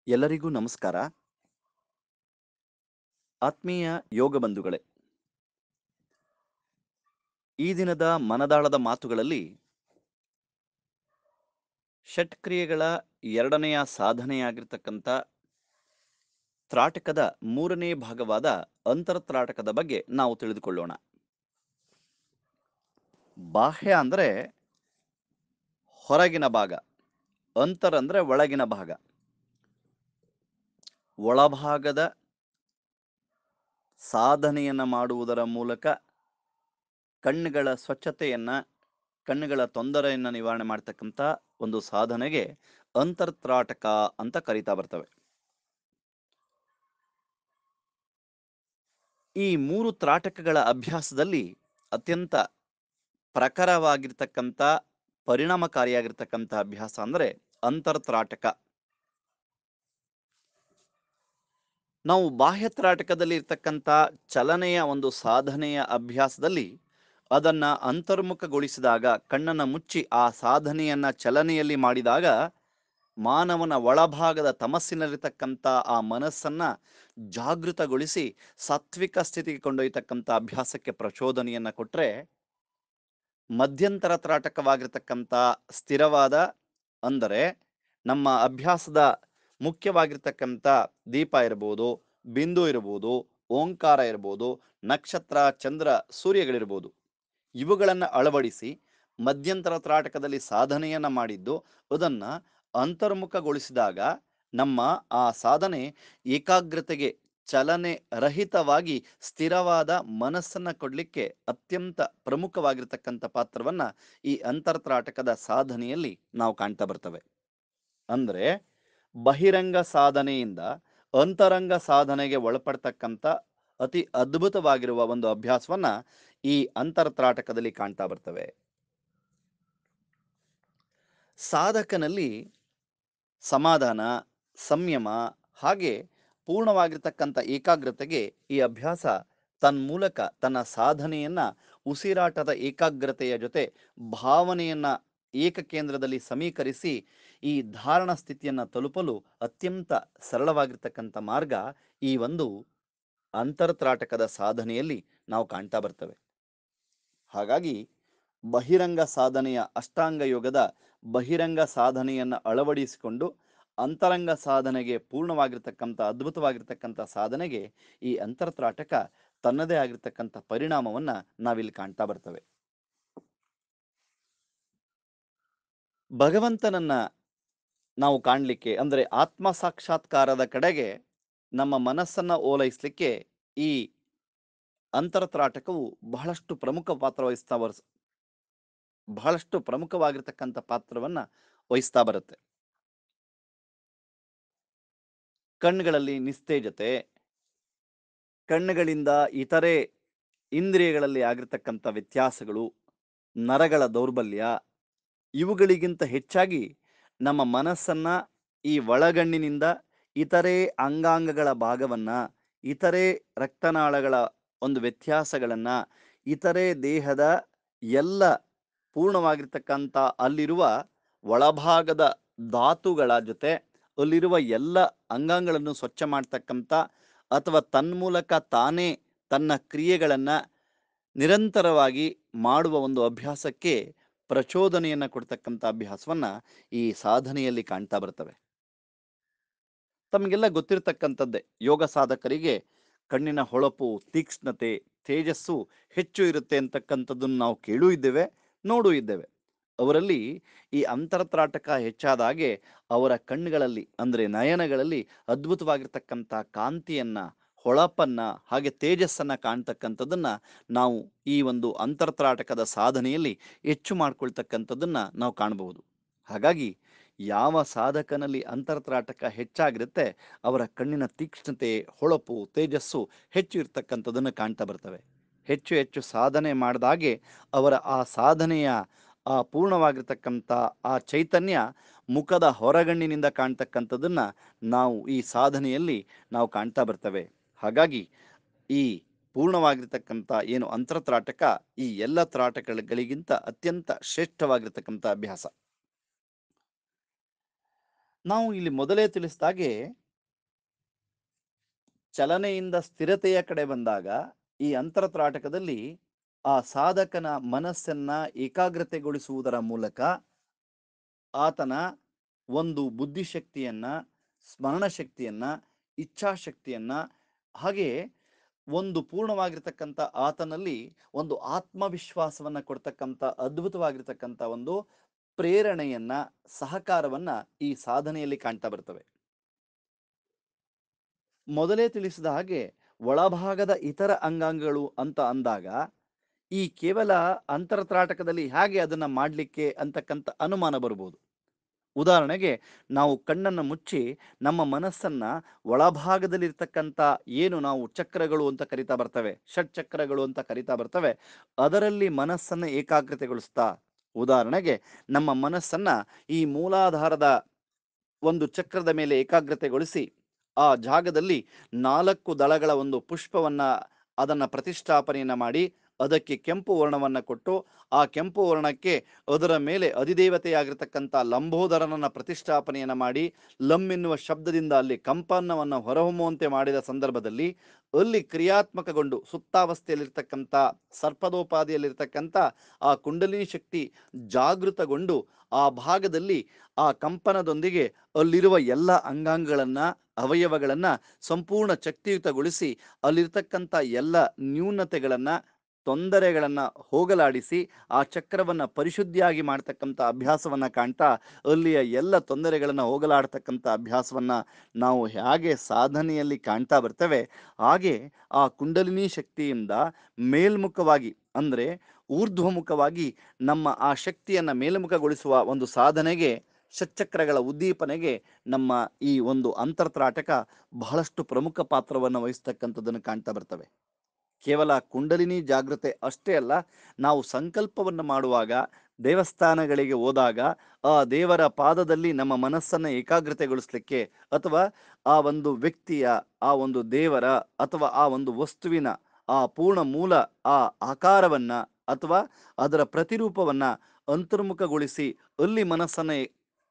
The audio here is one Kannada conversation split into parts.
ಎಲ್ಲರಿಗೂ ನಮಸ್ಕಾರ. ಆತ್ಮೀಯ ಯೋಗ ಬಂಧುಗಳೇ, ಈ ದಿನದ ಮನದಾಳದ ಮಾತುಗಳಲ್ಲಿ ಷಟ್ಕ್ರಿಯೆಗಳ ಎರಡನೆಯ ಸಾಧನೆಯಾಗಿರ್ತಕ್ಕಂಥ ತ್ರಾಟಕದ ಮೂರನೇ ಭಾಗವಾದ ಅಂತರತ್ರಾಟಕದ ಬಗ್ಗೆ ನಾವು ತಿಳಿದುಕೊಳ್ಳೋಣ. ಬಾಹ್ಯ ಅಂದ್ರೆ ಹೊರಗಿನ ಭಾಗ, ಅಂತರ್ ಅಂದ್ರೆ ಒಳಗಿನ ಭಾಗ. ಒಳಭಾಗದ ಸಾಧನೆಯನ್ನ ಮಾಡುವುದರ ಮೂಲಕ ಕಣ್ಣುಗಳ ಸ್ವಚ್ಛತೆಯನ್ನ, ಕಣ್ಣುಗಳ ತೊಂದರೆಯನ್ನ ನಿವಾರಣೆ ಮಾಡ್ತಕ್ಕಂಥ ಒಂದು ಸಾಧನೆಗೆ ಅಂತರ್ತ್ರಾಟಕ ಅಂತ ಕರೀತಾ ಬರ್ತವೆ. ಈ ಮೂರು ತ್ರಾಟಕಗಳ ಅಭ್ಯಾಸದಲ್ಲಿ ಅತ್ಯಂತ ಪ್ರಖರವಾಗಿರ್ತಕ್ಕಂಥ, ಪರಿಣಾಮಕಾರಿಯಾಗಿರ್ತಕ್ಕಂಥ ಅಭ್ಯಾಸ ಅಂದ್ರೆ ಅಂತರ್ತ್ರಾಟಕ. ನಾವು ಬಾಹ್ಯ ತ್ರಾಟಕದಲ್ಲಿ ಇರ್ತಕ್ಕಂಥ ಚಲನೆಯ ಒಂದು ಸಾಧನೆಯ ಅಭ್ಯಾಸದಲ್ಲಿ ಅದನ್ನ ಅಂತರ್ಮುಖಗೊಳಿಸಿದಾಗ, ಕಣ್ಣನ್ನ ಮುಚ್ಚಿ ಆ ಸಾಧನೆಯನ್ನ ಚಲನೆಯಲ್ಲಿ ಮಾಡಿದಾಗ ಮಾನವನ ಒಳಭಾಗದ ತಮಸ್ಸಿನಲ್ಲಿರ್ತಕ್ಕಂಥ ಆ ಮನಸ್ಸನ್ನ ಜಾಗೃತಗೊಳಿಸಿ ಸಾತ್ವಿಕ ಸ್ಥಿತಿಗೆ ಕೊಂಡೊಯ್ಯತಕ್ಕಂಥ ಅಭ್ಯಾಸಕ್ಕೆ ಪ್ರಚೋದನೆಯನ್ನ ಕೊಟ್ರೆ, ಮಧ್ಯಂತರ ತ್ರಾಟಕವಾಗಿರ್ತಕ್ಕಂಥ ಸ್ಥಿರವಾದ, ಅಂದರೆ ನಮ್ಮ ಅಭ್ಯಾಸದ ಮುಖ್ಯವಾಗಿರ್ತಕ್ಕಂಥ ದೀಪ ಇರ್ಬೋದು, ಬಿಂದು ಇರ್ಬೋದು, ಓಂಕಾರ ಇರ್ಬೋದು, ನಕ್ಷತ್ರ, ಚಂದ್ರ, ಸೂರ್ಯಗಳಿರ್ಬೋದು, ಇವುಗಳನ್ನು ಅಳವಡಿಸಿ ಮಧ್ಯಂತರ ತ್ರಾಟಕದಲ್ಲಿ ಸಾಧನೆಯನ್ನ ಮಾಡಿದ್ದು ಅದನ್ನ ಅಂತರ್ಮುಖಗೊಳಿಸಿದಾಗ ನಮ್ಮ ಆ ಸಾಧನೆ ಏಕಾಗ್ರತೆಗೆ, ಚಲನೆ ರಹಿತವಾಗಿ ಸ್ಥಿರವಾದ ಮನಸ್ಸನ್ನ ಕೊಡ್ಲಿಕ್ಕೆ ಅತ್ಯಂತ ಪ್ರಮುಖವಾಗಿರ್ತಕ್ಕಂಥ ಪಾತ್ರವನ್ನ ಈ ಅಂತರ್ತ್ರಾಟಕದ ಸಾಧನೆಯಲ್ಲಿ ನಾವು ಕಾಣ್ತಾ ಬರ್ತವೆ. ಅಂದ್ರೆ ಬಹಿರಂಗ ಸಾಧನೆಯಿಂದ ಅಂತರಂಗ ಸಾಧನೆಗೆ ಒಳಪಡ್ತಕ್ಕಂಥ ಅತಿ ಅದ್ಭುತವಾಗಿರುವ ಒಂದು ಅಭ್ಯಾಸವನ್ನ ಈ ಅಂತರ್ತ್ರಾಟಕದಲ್ಲಿ ಕಾಣ್ತಾ ಬರ್ತವೆ. ಸಾಧಕನಲ್ಲಿ ಸಮಾಧಾನ, ಸಂಯಮ, ಹಾಗೆ ಪೂರ್ಣವಾಗಿರ್ತಕ್ಕಂಥ ಏಕಾಗ್ರತೆಗೆ ಈ ಅಭ್ಯಾಸ ತನ್ಮೂಲಕ ತನ್ನ ಸಾಧನೆಯನ್ನ ಉಸಿರಾಟದ ಏಕಾಗ್ರತೆಯ ಜೊತೆ ಭಾವನೆಯನ್ನ ಏಕಕೇಂದ್ರದಲ್ಲಿ ಸಮೀಕರಿಸಿ ಈ ಧಾರಣ ಸ್ಥಿತಿಯನ್ನ ತಲುಪಲು ಅತ್ಯಂತ ಸರಳವಾಗಿರ್ತಕ್ಕಂಥ ಮಾರ್ಗ ಈ ಒಂದು ಅಂತರ್ತ್ರಾಟಕದ ಸಾಧನೆಯಲ್ಲಿ ನಾವು ಕಾಣ್ತಾ ಬರ್ತವೆ. ಹಾಗಾಗಿ ಬಹಿರಂಗ ಸಾಧನೆಯ ಅಷ್ಟಾಂಗ ಯೋಗದ ಬಹಿರಂಗ ಸಾಧನೆಯನ್ನು ಅಳವಡಿಸಿಕೊಂಡು ಅಂತರಂಗ ಸಾಧನೆಗೆ ಪೂರ್ಣವಾಗಿರ್ತಕ್ಕಂಥ ಅದ್ಭುತವಾಗಿರ್ತಕ್ಕಂಥ ಸಾಧನೆಗೆ ಈ ಅಂತರ್ತ್ರಾಟಕ ತನ್ನದೇ ಆಗಿರ್ತಕ್ಕಂಥ ಪರಿಣಾಮವನ್ನ ನಾವಿಲ್ಲಿ ಕಾಣ್ತಾ ಬರ್ತವೆ. ಭಗವಂತನನ್ನ ನಾವು ಕಾಣಲಿಕ್ಕೆ, ಅಂದ್ರೆ ಆತ್ಮ ಸಾಕ್ಷಾತ್ಕಾರದ ಕಡೆಗೆ ನಮ್ಮ ಮನಸ್ಸನ್ನ ಓಲೈಸಲಿಕ್ಕೆ ಈ ಅಂತರ್ತ್ರಾಟಕವು ಬಹಳಷ್ಟು ಪ್ರಮುಖವಾಗಿರ್ತಕ್ಕಂಥ ಪಾತ್ರವನ್ನ ವಹಿಸ್ತಾ ಬರುತ್ತೆ. ಕಣ್ಣುಗಳಲ್ಲಿ ನಿಸ್ತೇಜತೆ, ಕಣ್ಣುಗಳಿಂದ ಇತರೆ ಇಂದ್ರಿಯಗಳಲ್ಲಿ ಆಗಿರ್ತಕ್ಕಂಥ ವ್ಯತ್ಯಾಸಗಳು, ನರಗಳ ದೌರ್ಬಲ್ಯ, ಇವುಗಳಿಗಿಂತ ಹೆಚ್ಚಾಗಿ ನಮ್ಮ ಮನಸ್ಸನ್ನ ಈ ಒಳಗಣ್ಣಿನಿಂದ ಇತರೆ ಅಂಗಾಂಗಗಳ ಭಾಗವನ್ನ, ಇತರೆ ರಕ್ತನಾಳಗಳ ಒಂದು ವ್ಯತ್ಯಾಸಗಳನ್ನ, ಇತರೆ ದೇಹದ ಎಲ್ಲ ಪೂರ್ಣವಾಗಿರ್ತಕ್ಕಂಥ ಅಲ್ಲಿರುವ ಒಳಭಾಗದ ಧಾತುಗಳ ಜೊತೆ ಅಲ್ಲಿರುವ ಎಲ್ಲ ಅಂಗಾಂಗಗಳನ್ನು ಸ್ವಚ್ಛ ಮಾಡ್ತಕ್ಕಂಥ ಅಥವಾ ತನ್ಮೂಲಕ ತಾನೇ ತನ್ನ ಕ್ರಿಯೆಗಳನ್ನ ನಿರಂತರವಾಗಿ ಮಾಡುವ ಒಂದು ಅಭ್ಯಾಸಕ್ಕೆ ಪ್ರಚೋದನೆಯನ್ನ ಕೊಡ್ತಕ್ಕಂಥ ಅಭ್ಯಾಸವನ್ನ ಈ ಸಾಧನೆಯಲ್ಲಿ ಕಾಣ್ತಾ ಬರ್ತವೆ. ತಮಗೆಲ್ಲ ಗೊತ್ತಿರತಕ್ಕಂಥದ್ದೇ, ಯೋಗ ಸಾಧಕರಿಗೆ ಕಣ್ಣಿನ ಹೊಳಪು, ತೀಕ್ಷ್ಣತೆ, ತೇಜಸ್ಸು ಹೆಚ್ಚು ಇರುತ್ತೆ ಅಂತಕ್ಕಂಥದ್ದನ್ನು ನಾವು ಕೇಳೂ ಇದ್ದೇವೆ, ನೋಡೂ ಇದ್ದೇವೆ. ಅವರಲ್ಲಿ ಈ ಅಂತರ್ತ್ರಾಟಕ ಹೆಚ್ಚಾದ ಹಾಗೆ ಅವರ ಕಣ್ಣುಗಳಲ್ಲಿ, ಅಂದ್ರೆ ನಯನಗಳಲ್ಲಿ ಅದ್ಭುತವಾಗಿರ್ತಕ್ಕಂಥ ಕಾಂತಿಯನ್ನ, ಹೊಳಪನ್ನ, ಹಾಗೆ ತೇಜಸ್ಸನ್ನ ಕಾಣ್ತಕ್ಕಂಥದ್ದನ್ನ ನಾವು ಈ ಒಂದು ಅಂತರ್ತ್ರಾಟಕದ ಸಾಧನೆಯಲ್ಲಿ ಹೆಚ್ಚು ಮಾಡ್ಕೊಳ್ತಕ್ಕಂಥದ್ದನ್ನ ನಾವು ಕಾಣಬಹುದು. ಹಾಗಾಗಿ ಯಾವ ಸಾಧಕನಲ್ಲಿ ಅಂತರ್ತ್ರಾಟಕ ಹೆಚ್ಚಾಗಿರುತ್ತೆ ಅವರ ಕಣ್ಣಿನ ತೀಕ್ಷ್ಣತೆ, ಹೊಳಪು, ತೇಜಸ್ಸು ಹೆಚ್ಚು ಇರ್ತಕ್ಕಂಥದ್ದನ್ನು ಕಾಣ್ತಾ ಬರ್ತವೆ. ಹೆಚ್ಚು ಹೆಚ್ಚು ಸಾಧನೆ ಮಾಡಿದಾಗೆ ಅವರ ಆ ಸಾಧನೆಯ ಆ ಪೂರ್ಣವಾಗಿರ್ತಕ್ಕಂಥ ಆ ಚೈತನ್ಯ ಮುಖದ ಹೊರಗಣ್ಣಿನಿಂದ ಕಾಣ್ತಕ್ಕಂಥದ್ದನ್ನ ನಾವು ಈ ಸಾಧನೆಯಲ್ಲಿ ನಾವು ಕಾಣ್ತಾ ಬರ್ತವೆ. ಹಾಗಾಗಿ ಈ ಪೂರ್ಣವಾಗಿರ್ತಕ್ಕಂಥ ಏನು ಅಂತರ್ತ್ರಾಟಕ ಈ ಎಲ್ಲ ತ್ರಾಟಕಗಳಿಗಿಂತ ಅತ್ಯಂತ ಶ್ರೇಷ್ಠವಾಗಿರ್ತಕ್ಕಂಥ ಅಭ್ಯಾಸ. ನಾವು ಇಲ್ಲಿ ಮೊದಲೇ ತಿಳಿಸಿದಾಗೆ ಚಲನೆಯಿಂದ ಸ್ಥಿರತೆಯ ಕಡೆ ಬಂದಾಗ ಈ ಅಂತರತ್ರಾಟಕದಲ್ಲಿ ಆ ಸಾಧಕನ ಮನಸ್ಸನ್ನ ಏಕಾಗ್ರತೆಗೊಳಿಸುವುದರ ಮೂಲಕ ಆತನ ಒಂದು ಬುದ್ಧಿಶಕ್ತಿಯನ್ನ, ಸ್ಮರಣ ಶಕ್ತಿಯನ್ನ, ಇಚ್ಛಾಶಕ್ತಿಯನ್ನ, ಹಾಗೆ ಒಂದು ಪೂರ್ಣವಾಗಿರ್ತಕ್ಕಂಥ ಆತನಲ್ಲಿ ಒಂದು ಆತ್ಮವಿಶ್ವಾಸವನ್ನ ಕೊಡ್ತಕ್ಕಂಥ ಅದ್ಭುತವಾಗಿರ್ತಕ್ಕಂಥ ಒಂದು ಪ್ರೇರಣೆಯನ್ನ, ಸಹಕಾರವನ್ನ ಈ ಸಾಧನೆಯಲ್ಲಿ ಕಾಣ್ತಾ ಬರ್ತವೆ. ಮೊದಲೇ ತಿಳಿಸಿದ ಹಾಗೆ ಒಳಭಾಗದ ಇತರ ಅಂಗಾಂಗಗಳು ಅಂತ ಅಂದಾಗ ಈ ಕೇವಲ ಅಂತರತ್ರಾಟಕದಲ್ಲಿ ಹೇಗೆ ಅದನ್ನ ಮಾಡಲಿಕ್ಕೆ ಅಂತಕ್ಕಂಥ ಅನುಮಾನ ಬರ್ಬೋದು. ಉದಾಹರಣೆಗೆ ನಾವು ಕಣ್ಣನ್ನು ಮುಚ್ಚಿ ನಮ್ಮ ಮನಸ್ಸನ್ನ ಒಳಭಾಗದಲ್ಲಿರ್ತಕ್ಕಂಥ ಏನು ನಾವು ಚಕ್ರಗಳು ಅಂತ ಕರಿತಾ ಬರ್ತವೆ, ಷಟ್ಚಕ್ರಗಳು ಅಂತ ಕರಿತಾ ಬರ್ತವೆ, ಅದರಲ್ಲಿ ಮನಸ್ಸನ್ನು ಏಕಾಗ್ರತೆಗೊಳಿಸ್ತಾ, ಉದಾಹರಣೆಗೆ ನಮ್ಮ ಮನಸ್ಸನ್ನ ಈ ಮೂಲಾಧಾರದ ಒಂದು ಚಕ್ರದ ಮೇಲೆ ಏಕಾಗ್ರತೆಗೊಳಿಸಿ ಆ ಜಾಗದಲ್ಲಿ 4 ದಳಗಳ ಒಂದು ಪುಷ್ಪವನ್ನ ಅದನ್ನ ಪ್ರತಿಷ್ಠಾಪನೆಯನ್ನ ಮಾಡಿ ಅದಕ್ಕೆ ಕೆಂಪು ವರ್ಣವನ್ನ ಕೊಟ್ಟು ಆ ಕೆಂಪು ವರ್ಣಕ್ಕೆ ಅದರ ಮೇಲೆ ಅಧಿದೇವತೆಯಾಗಿರ್ತಕ್ಕಂಥ ಲಂಬೋದರನನ್ನ ಪ್ರತಿಷ್ಠಾಪನೆಯನ್ನ ಮಾಡಿ ಲಂ ಎನ್ನುವ ಶಬ್ದದಿಂದ ಅಲ್ಲಿ ಕಂಪನವನ್ನು ಹೊರಹೊಮ್ಮುವಂತೆ ಮಾಡಿದ ಸಂದರ್ಭದಲ್ಲಿ ಅಲ್ಲಿ ಕ್ರಿಯಾತ್ಮಕಗೊಂಡು ಸುಪ್ತಾವಸ್ಥೆಯಲ್ಲಿರ್ತಕ್ಕಂಥ ಸರ್ಪದೋಪಾದಿಯಲ್ಲಿರ್ತಕ್ಕಂಥ ಆ ಕುಂಡಲಿನಿ ಶಕ್ತಿ ಜಾಗೃತಗೊಂಡು ಆ ಭಾಗದಲ್ಲಿ ಆ ಕಂಪನದೊಂದಿಗೆ ಅಲ್ಲಿರುವ ಎಲ್ಲ ಅಂಗಾಂಗಗಳನ್ನ ಅವಯವಗಳನ್ನ ಸಂಪೂರ್ಣ ಶಕ್ತಿಯುತಗೊಳಿಸಿ ಅಲ್ಲಿರ್ತಕ್ಕಂಥ ಎಲ್ಲ ನ್ಯೂನತೆಗಳನ್ನ ತೊಂದರೆಗಳನ್ನ ಹೋಗಲಾಡಿಸಿ ಆ ಚಕ್ರವನ್ನ ಪರಿಶುದ್ಧಿಯಾಗಿ ಮಾಡ್ತಕ್ಕಂಥ ಅಭ್ಯಾಸವನ್ನ ಕಾಣ್ತಾ ಅಲ್ಲಿಯ ಎಲ್ಲ ತೊಂದರೆಗಳನ್ನ ಹೋಗಲಾಡ್ತಕ್ಕಂಥ ಅಭ್ಯಾಸವನ್ನ ನಾವು ಹೇಗೆ ಸಾಧನೆಯಲ್ಲಿ ಕಾಣ್ತಾ ಬರ್ತೇವೆ, ಹಾಗೆ ಆ ಕುಂಡಲಿನಿ ಶಕ್ತಿಯಿಂದ ಮೇಲ್ಮುಖವಾಗಿ ಅಂದ್ರೆ ಊರ್ಧ್ವಮುಖವಾಗಿ ನಮ್ಮ ಆ ಶಕ್ತಿಯನ್ನ ಮೇಲ್ಮುಖಗೊಳಿಸುವ ಒಂದು ಸಾಧನೆಗೆ ಷಟ್ಚಕ್ರಗಳ ಉದ್ದೀಪನೆಗೆ ನಮ್ಮ ಈ ಒಂದು ಅಂತರ್ತ್ರಾಟಕ ಬಹಳಷ್ಟು ಪ್ರಮುಖ ಪಾತ್ರವನ್ನು ವಹಿಸ್ತಕ್ಕಂಥದ್ದನ್ನು ಕಾಣ್ತಾ ಬರ್ತವೆ. ಕೇವಲ ಕುಂಡಲಿನಿ ಜಾಗೃತೆ ಅಷ್ಟೇ ಅಲ್ಲ, ನಾವು ಸಂಕಲ್ಪವನ್ನು ಮಾಡುವಾಗ ದೇವಸ್ಥಾನಗಳಿಗೆ ಹೋದಾಗ ಆ ದೇವರ ಪಾದದಲ್ಲಿ ನಮ್ಮ ಮನಸ್ಸನ್ನು ಏಕಾಗ್ರತೆಗೊಳಿಸ್ಲಿಕ್ಕೆ ಅಥವಾ ಆ ಒಂದು ವ್ಯಕ್ತಿಯ, ಆ ಒಂದು ದೇವರ ಅಥವಾ ಆ ಒಂದು ವಸ್ತುವಿನ ಆ ಪೂರ್ಣ ಮೂಲ ಆ ಆಕಾರವನ್ನ ಅಥವಾ ಅದರ ಪ್ರತಿರೂಪವನ್ನ ಅಂತರ್ಮುಖಗೊಳಿಸಿ ಅಲ್ಲಿ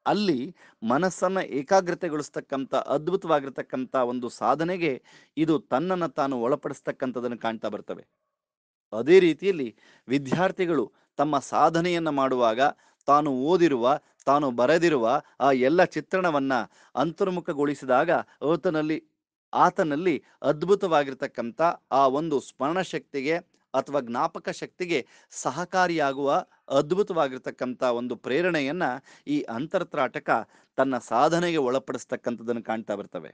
ಅಲ್ಲಿ ಮನಸ್ಸನ್ನ ಏಕಾಗ್ರತೆಗೊಳಿಸ್ತಕ್ಕಂಥ ಅದ್ಭುತವಾಗಿರ್ತಕ್ಕಂಥ ಒಂದು ಸಾಧನೆಗೆ ಇದು ತನ್ನನ್ನು ತಾನು ಒಳಪಡಿಸ್ತಕ್ಕಂಥದ್ದನ್ನು ಕಾಣ್ತಾ ಬರ್ತವೆ. ಅದೇ ರೀತಿಯಲ್ಲಿ ವಿದ್ಯಾರ್ಥಿಗಳು ತಮ್ಮ ಸಾಧನೆಯನ್ನ ಮಾಡುವಾಗ ತಾನು ಓದಿರುವ, ತಾನು ಬರೆದಿರುವ ಆ ಎಲ್ಲ ಚಿತ್ರಣವನ್ನ ಅಂತರ್ಮುಖಗೊಳಿಸಿದಾಗ ಆತನಲ್ಲಿ ಅದ್ಭುತವಾಗಿರ್ತಕ್ಕಂಥ ಆ ಒಂದು ಸ್ಮರಣ ಶಕ್ತಿಗೆ ಅಥವಾ ಜ್ಞಾಪಕ ಶಕ್ತಿಗೆ ಸಹಕಾರಿಯಾಗುವ ಅದ್ಭುತವಾಗಿರ್ತಕ್ಕಂಥ ಒಂದು ಪ್ರೇರಣೆಯನ್ನ ಈ ಅಂತರ್ತ್ರಾಟಕ ತನ್ನ ಸಾಧನೆಗೆ ಒಳಪಡಿಸ್ತಕ್ಕಂಥದ್ದನ್ನು ಕಾಣ್ತಾ ಬರ್ತವೆ.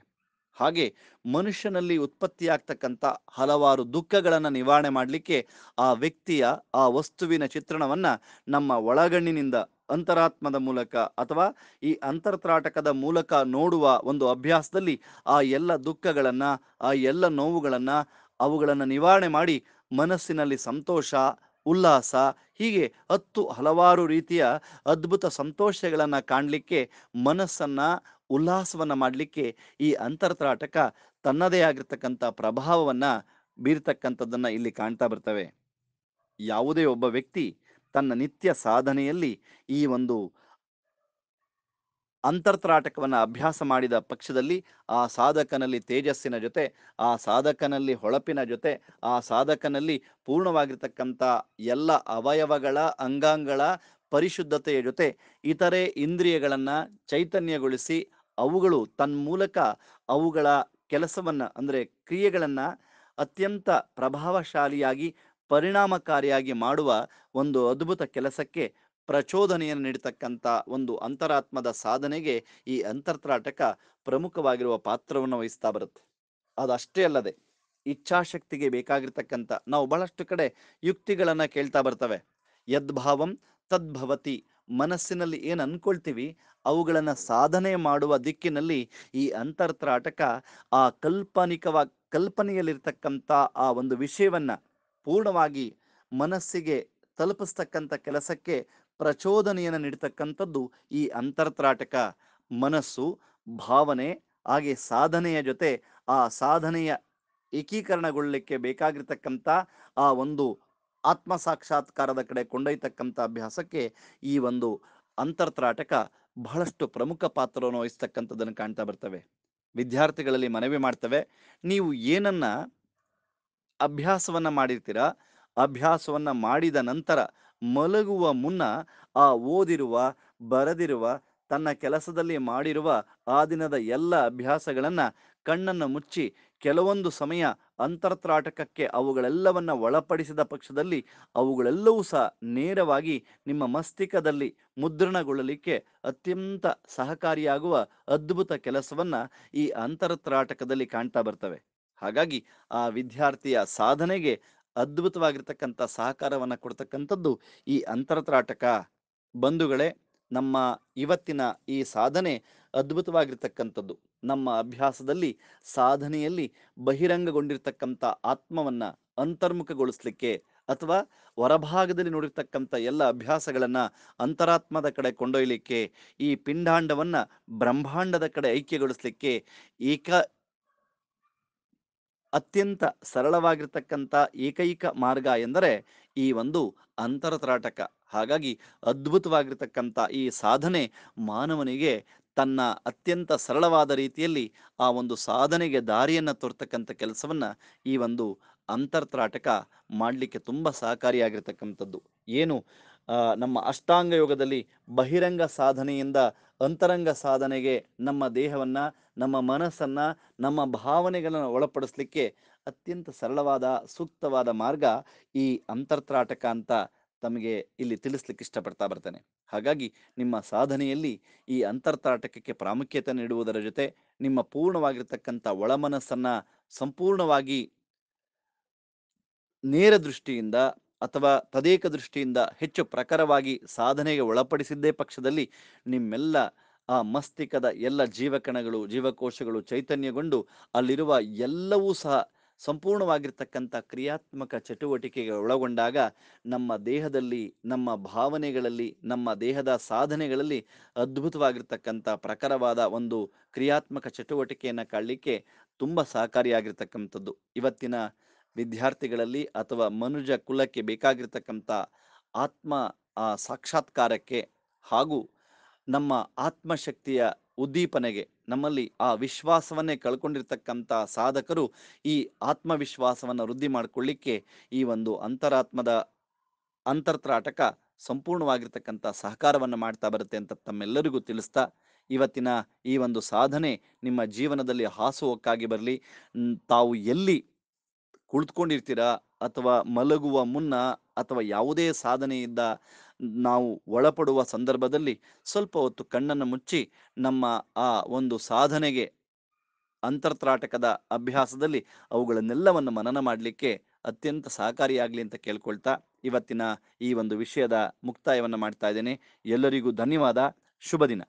ಹಾಗೆ ಮನುಷ್ಯನಲ್ಲಿ ಉತ್ಪತ್ತಿಯಾಗ್ತಕ್ಕಂಥ ಹಲವಾರು ದುಃಖಗಳನ್ನು ನಿವಾರಣೆ ಮಾಡಲಿಕ್ಕೆ ಆ ವ್ಯಕ್ತಿಯ, ಆ ವಸ್ತುವಿನ ಚಿತ್ರಣವನ್ನ ನಮ್ಮ ಒಳಗಣ್ಣಿನಿಂದ ಅಂತರಾತ್ಮದ ಮೂಲಕ ಅಥವಾ ಈ ಅಂತರ್ತ್ರಾಟಕದ ಮೂಲಕ ನೋಡುವ ಒಂದು ಅಭ್ಯಾಸದಲ್ಲಿ ಆ ಎಲ್ಲ ದುಃಖಗಳನ್ನ, ಆ ಎಲ್ಲ ನೋವುಗಳನ್ನ, ಅವುಗಳನ್ನು ನಿವಾರಣೆ ಮಾಡಿ ಮನಸ್ಸಿನಲ್ಲಿ ಸಂತೋಷ, ಉಲ್ಲಾಸ, ಹೀಗೆ ಹಲವಾರು ರೀತಿಯ ಅದ್ಭುತ ಸಂತೋಷಗಳನ್ನ ಕಾಣಲಿಕ್ಕೆ, ಮನಸ್ಸನ್ನ ಉಲ್ಲಾಸವನ್ನ ಮಾಡಲಿಕ್ಕೆ ಈ ಅಂತರ್ತ್ರಾಟಕ ತನ್ನದೇ ಆಗಿರ್ತಕ್ಕಂಥ ಪ್ರಭಾವವನ್ನ ಬೀರ್ತಕ್ಕಂಥದ್ದನ್ನ ಇಲ್ಲಿ ಕಾಣ್ತಾ ಬರ್ತವೆ. ಯಾವುದೇ ಒಬ್ಬ ವ್ಯಕ್ತಿ ತನ್ನ ನಿತ್ಯ ಸಾಧನೆಯಲ್ಲಿ ಈ ಒಂದು ಅಂತರ್ತ್ರಾಟಕವನ್ನು ಅಭ್ಯಾಸ ಮಾಡಿದ ಪಕ್ಷದಲ್ಲಿ ಆ ಸಾಧಕನಲ್ಲಿ ತೇಜಸ್ಸಿನ ಜೊತೆ, ಆ ಸಾಧಕನಲ್ಲಿ ಹೊಳಪಿನ ಜೊತೆ, ಆ ಸಾಧಕನಲ್ಲಿ ಪೂರ್ಣವಾಗಿರ್ತಕ್ಕಂಥ ಎಲ್ಲ ಅವಯವಗಳ ಅಂಗಾಂಗಳ ಪರಿಶುದ್ಧತೆಯ ಜೊತೆ ಇತರೆ ಇಂದ್ರಿಯಗಳನ್ನ ಚೈತನ್ಯಗೊಳಿಸಿ ಅವುಗಳು ತನ್ಮೂಲಕ ಅವುಗಳ ಕೆಲಸವನ್ನ ಅಂದ್ರೆ ಕ್ರಿಯೆಗಳನ್ನ ಅತ್ಯಂತ ಪ್ರಭಾವಶಾಲಿಯಾಗಿ ಪರಿಣಾಮಕಾರಿಯಾಗಿ ಮಾಡುವ ಒಂದು ಅದ್ಭುತ ಕೆಲಸಕ್ಕೆ ಪ್ರಚೋದನೆಯನ್ನು ನೀಡತಕ್ಕಂಥ ಒಂದು ಅಂತರಾತ್ಮದ ಸಾಧನೆಗೆ ಈ ಅಂತರ್ತ್ರಾಟಕ ಪ್ರಮುಖವಾಗಿರುವ ಪಾತ್ರವನ್ನು ವಹಿಸ್ತಾ ಬರುತ್ತೆ. ಅದಷ್ಟೇ ಅಲ್ಲದೆ ಇಚ್ಛಾಶಕ್ತಿಗೆ ಬೇಕಾಗಿರ್ತಕ್ಕಂಥ ನಾವು ಬಹಳಷ್ಟು ಕಡೆ ಯುಕ್ತಿಗಳನ್ನ ಕೇಳ್ತಾ ಬರ್ತವೆ. ಯದ್ಭಾವಂ ತದ್ಭವತಿ, ಮನಸ್ಸಿನಲ್ಲಿ ಏನು ಅನ್ಕೊಳ್ತೀವಿ ಅವುಗಳನ್ನ ಸಾಧನೆ ಮಾಡುವ ದಿಕ್ಕಿನಲ್ಲಿ ಈ ಅಂತರ್ತ್ರಾಟಕ ಆ ಕಲ್ಪನೆಯಲ್ಲಿರ್ತಕ್ಕಂಥ ಆ ಒಂದು ವಿಷಯವನ್ನ ಪೂರ್ಣವಾಗಿ ಮನಸ್ಸಿಗೆ ತಲುಪಿಸ್ತಕ್ಕಂಥ ಕೆಲಸಕ್ಕೆ ಪ್ರಚೋದನೆಯನ್ನು ನೀಡತಕ್ಕಂಥದ್ದು ಈ ಅಂತರ್ತ್ರಾಟಕ. ಮನಸ್ಸು, ಭಾವನೆ ಹಾಗೆ ಸಾಧನೆಯ ಜೊತೆ ಆ ಸಾಧನೆಯ ಏಕೀಕರಣಗೊಳ್ಳಲಿಕ್ಕೆ ಬೇಕಾಗಿರ್ತಕ್ಕಂಥ ಆ ಒಂದು ಆತ್ಮ ಸಾಕ್ಷಾತ್ಕಾರದ ಕಡೆ ಕೊಂಡೊಯ್ತಕ್ಕಂಥ ಅಭ್ಯಾಸಕ್ಕೆ ಈ ಒಂದು ಅಂತರ್ತ್ರಾಟಕ ಬಹಳಷ್ಟು ಪ್ರಮುಖ ಪಾತ್ರವನ್ನು ವಹಿಸ್ತಕ್ಕಂಥದ್ದನ್ನು ಕಾಣ್ತಾ ಬರ್ತವೆ. ವಿದ್ಯಾರ್ಥಿಗಳಲ್ಲಿ ಮನವಿ ಮಾಡ್ತವೆ, ನೀವು ಏನನ್ನ ಅಭ್ಯಾಸವನ್ನ ಮಾಡಿರ್ತೀರಾ, ಅಭ್ಯಾಸವನ್ನ ಮಾಡಿದ ನಂತರ ಮಲಗುವ ಮುನ್ನ ಆ ಓದಿರುವ, ಬರೆದಿರುವ, ತನ್ನ ಕೆಲಸದಲ್ಲಿ ಮಾಡಿರುವ ಆ ದಿನದ ಎಲ್ಲ ಅಭ್ಯಾಸಗಳನ್ನ ಕಣ್ಣನ್ನು ಮುಚ್ಚಿ ಕೆಲವೊಂದು ಸಮಯ ಅಂತರ್ತ್ರಾಟಕಕ್ಕೆ ಅವುಗಳೆಲ್ಲವನ್ನ ಒಳಪಡಿಸಿದ ಪಕ್ಷದಲ್ಲಿ ಅವುಗಳೆಲ್ಲವೂ ಸಹ ನೇರವಾಗಿ ನಿಮ್ಮ ಮಸ್ತಿಷ್ಕದಲ್ಲಿ ಮುದ್ರಣಗೊಳ್ಳಲಿಕ್ಕೆ ಅತ್ಯಂತ ಸಹಕಾರಿಯಾಗುವ ಅದ್ಭುತ ಕೆಲಸವನ್ನ ಈ ಅಂತರ್ತ್ರಾಟಕದಲ್ಲಿ ಕಾಣ್ತಾ ಬರ್ತವೆ. ಹಾಗಾಗಿ ಆ ವಿದ್ಯಾರ್ಥಿಯ ಸಾಧನೆಗೆ ಅದ್ಭುತವಾಗಿರ್ತಕ್ಕಂಥ ಸಹಕಾರವನ್ನು ಕೊಡ್ತಕ್ಕಂಥದ್ದು ಈ ಅಂತರ್ತ್ರಾಟಕ. ಬಂಧುಗಳೇ, ನಮ್ಮ ಇವತ್ತಿನ ಈ ಸಾಧನೆ ಅದ್ಭುತವಾಗಿರ್ತಕ್ಕಂಥದ್ದು. ನಮ್ಮ ಅಭ್ಯಾಸದಲ್ಲಿ, ಸಾಧನೆಯಲ್ಲಿ ಬಹಿರಂಗಗೊಂಡಿರ್ತಕ್ಕಂಥ ಆತ್ಮವನ್ನ ಅಂತರ್ಮುಖಗೊಳಿಸ್ಲಿಕ್ಕೆ ಅಥವಾ ಹೊರಭಾಗದಲ್ಲಿ ನೋಡಿರ್ತಕ್ಕಂಥ ಎಲ್ಲ ಅಭ್ಯಾಸಗಳನ್ನ ಅಂತರಾತ್ಮದ ಕಡೆ ಕೊಂಡೊಯ್ಯಲಿಕ್ಕೆ, ಈ ಪಿಂಡಾಂಡವನ್ನ ಬ್ರಹ್ಮಾಂಡದ ಕಡೆ ಐಕ್ಯಗೊಳಿಸ್ಲಿಕ್ಕೆ ಏಕ ಅತ್ಯಂತ ಸರಳವಾಗಿರ್ತಕ್ಕಂಥ ಏಕೈಕ ಮಾರ್ಗ ಎಂದರೆ ಈ ಒಂದು ಅಂತರತ್ರಾಟಕ. ಹಾಗಾಗಿ ಅದ್ಭುತವಾಗಿರ್ತಕ್ಕಂಥ ಈ ಸಾಧನೆ ಮಾನವನಿಗೆ ತನ್ನ ಅತ್ಯಂತ ಸರಳವಾದ ರೀತಿಯಲ್ಲಿ ಆ ಒಂದು ಸಾಧನೆಗೆ ದಾರಿಯನ್ನು ತೋರ್ತಕ್ಕಂಥ ಕೆಲಸವನ್ನ ಈ ಒಂದು ಅಂತರ್ತ್ರಾಟಕ ಮಾಡಲಿಕ್ಕೆ ತುಂಬ ಸಹಕಾರಿಯಾಗಿರ್ತಕ್ಕಂಥದ್ದು. ಏನು ನಮ್ಮ ಅಷ್ಟಾಂಗ ಯೋಗದಲ್ಲಿ ಬಹಿರಂಗ ಸಾಧನೆಯಿಂದ ಅಂತರಂಗ ಸಾಧನೆಗೆ ನಮ್ಮ ದೇಹವನ್ನ, ನಮ್ಮ ಮನಸ್ಸನ್ನ, ನಮ್ಮ ಭಾವನೆಗಳನ್ನು ಒಳಪಡಿಸ್ಲಿಕ್ಕೆ ಅತ್ಯಂತ ಸರಳವಾದ ಸೂಕ್ತವಾದ ಮಾರ್ಗ ಈ ಅಂತರ್ತ್ರಾಟಕ ಅಂತ ತಮಗೆ ಇಲ್ಲಿ ತಿಳಿಸ್ಲಿಕ್ಕೆ ಇಷ್ಟಪಡ್ತಾ ಬರ್ತೇನೆ. ಹಾಗಾಗಿ ನಿಮ್ಮ ಸಾಧನೆಯಲ್ಲಿ ಈ ಅಂತರ್ತ್ರಾಟಕಕ್ಕೆ ಪ್ರಾಮುಖ್ಯತೆ ನೀಡುವುದರ ಜೊತೆ ನಿಮ್ಮ ಪೂರ್ಣವಾಗಿರ್ತಕ್ಕಂಥ ಒಳಮನಸ್ಸನ್ನ ಸಂಪೂರ್ಣವಾಗಿ ನೇರ ದೃಷ್ಟಿಯಿಂದ ಅಥವಾ ತದೇಕ ದೃಷ್ಟಿಯಿಂದ ಹೆಚ್ಚು ಪ್ರಖರವಾಗಿ ಸಾಧನೆಗೆ ಒಳಪಡಿಸಿದ್ದೇ ಪಕ್ಷದಲ್ಲಿ ನಿಮ್ಮೆಲ್ಲ ಆ ಮಸ್ತಿಷ್ಕದ ಎಲ್ಲ ಜೀವಕಣಗಳು, ಜೀವಕೋಶಗಳು ಚೈತನ್ಯಗೊಂಡು ಅಲ್ಲಿರುವ ಎಲ್ಲವೂ ಸಹ ಸಂಪೂರ್ಣವಾಗಿರ್ತಕ್ಕಂಥ ಕ್ರಿಯಾತ್ಮಕ ಚಟುವಟಿಕೆಗೆ ಒಳಗೊಂಡಾಗ ನಮ್ಮ ದೇಹದಲ್ಲಿ, ನಮ್ಮ ಭಾವನೆಗಳಲ್ಲಿ, ನಮ್ಮ ದೇಹದ ಸಾಧನೆಗಳಲ್ಲಿ ಅದ್ಭುತವಾಗಿರ್ತಕ್ಕಂಥ ಪ್ರಖರವಾದ ಒಂದು ಕ್ರಿಯಾತ್ಮಕ ಚಟುವಟಿಕೆಯನ್ನು ಕಾಣಲಿಕ್ಕೆ ತುಂಬ ಸಹಕಾರಿಯಾಗಿರ್ತಕ್ಕಂಥದ್ದು. ಇವತ್ತಿನ ವಿದ್ಯಾರ್ಥಿಗಳಲ್ಲಿ ಅಥವಾ ಮನುಜ ಕುಲಕ್ಕೆ ಬೇಕಾಗಿರ್ತಕ್ಕಂಥ ಆತ್ಮ ಸಾಕ್ಷಾತ್ಕಾರಕ್ಕೆ ಹಾಗೂ ನಮ್ಮ ಆತ್ಮಶಕ್ತಿಯ ಉದ್ದೀಪನೆಗೆ, ನಮ್ಮಲ್ಲಿ ಆ ವಿಶ್ವಾಸವನ್ನೇ ಕಳ್ಕೊಂಡಿರ್ತಕ್ಕಂಥ ಸಾಧಕರು ಈ ಆತ್ಮವಿಶ್ವಾಸವನ್ನು ವೃದ್ಧಿ ಮಾಡಿಕೊಳ್ಳಿಕ್ಕೆ ಈ ಒಂದು ಅಂತರ್ತ್ರಾಟಕ ಸಂಪೂರ್ಣವಾಗಿರ್ತಕ್ಕಂಥ ಸಹಕಾರವನ್ನು ಮಾಡ್ತಾ ಬರುತ್ತೆ ಅಂತ ತಮ್ಮೆಲ್ಲರಿಗೂ ತಿಳಿಸ್ತಾ, ಇವತ್ತಿನ ಈ ಒಂದು ಸಾಧನೆ ನಿಮ್ಮ ಜೀವನದಲ್ಲಿ ಹಾಸುಹೊಕ್ಕಾಗಿ ಬರಲಿ. ತಾವು ಎಲ್ಲಿ ಕುಳಿತುಕೊಂಡಿರ್ತೀರಾ ಅಥವಾ ಮಲಗುವ ಮುನ್ನ ಅಥವಾ ಯಾವುದೇ ಸಾಧನೆಯಿಂದ ನಾವು ಒಳಪಡುವ ಸಂದರ್ಭದಲ್ಲಿ ಸ್ವಲ್ಪ ಹೊತ್ತು ಕಣ್ಣನ್ನು ಮುಚ್ಚಿ ನಮ್ಮ ಆ ಒಂದು ಸಾಧನೆಗೆ ಅಂತರ್ತ್ರಾಟಕದ ಅಭ್ಯಾಸದಲ್ಲಿ ಅವುಗಳನ್ನೆಲ್ಲವನ್ನು ಮನನ ಮಾಡಲಿಕ್ಕೆ ಅತ್ಯಂತ ಸಹಕಾರಿಯಾಗಲಿ ಅಂತ ಕೇಳ್ಕೊಳ್ತಾ ಇವತ್ತಿನ ಈ ಒಂದು ವಿಷಯದ ಮುಕ್ತಾಯವನ್ನು ಮಾಡ್ತಾ ಇದ್ದೇನೆ. ಎಲ್ಲರಿಗೂ ಧನ್ಯವಾದ. ಶುಭ ದಿನ.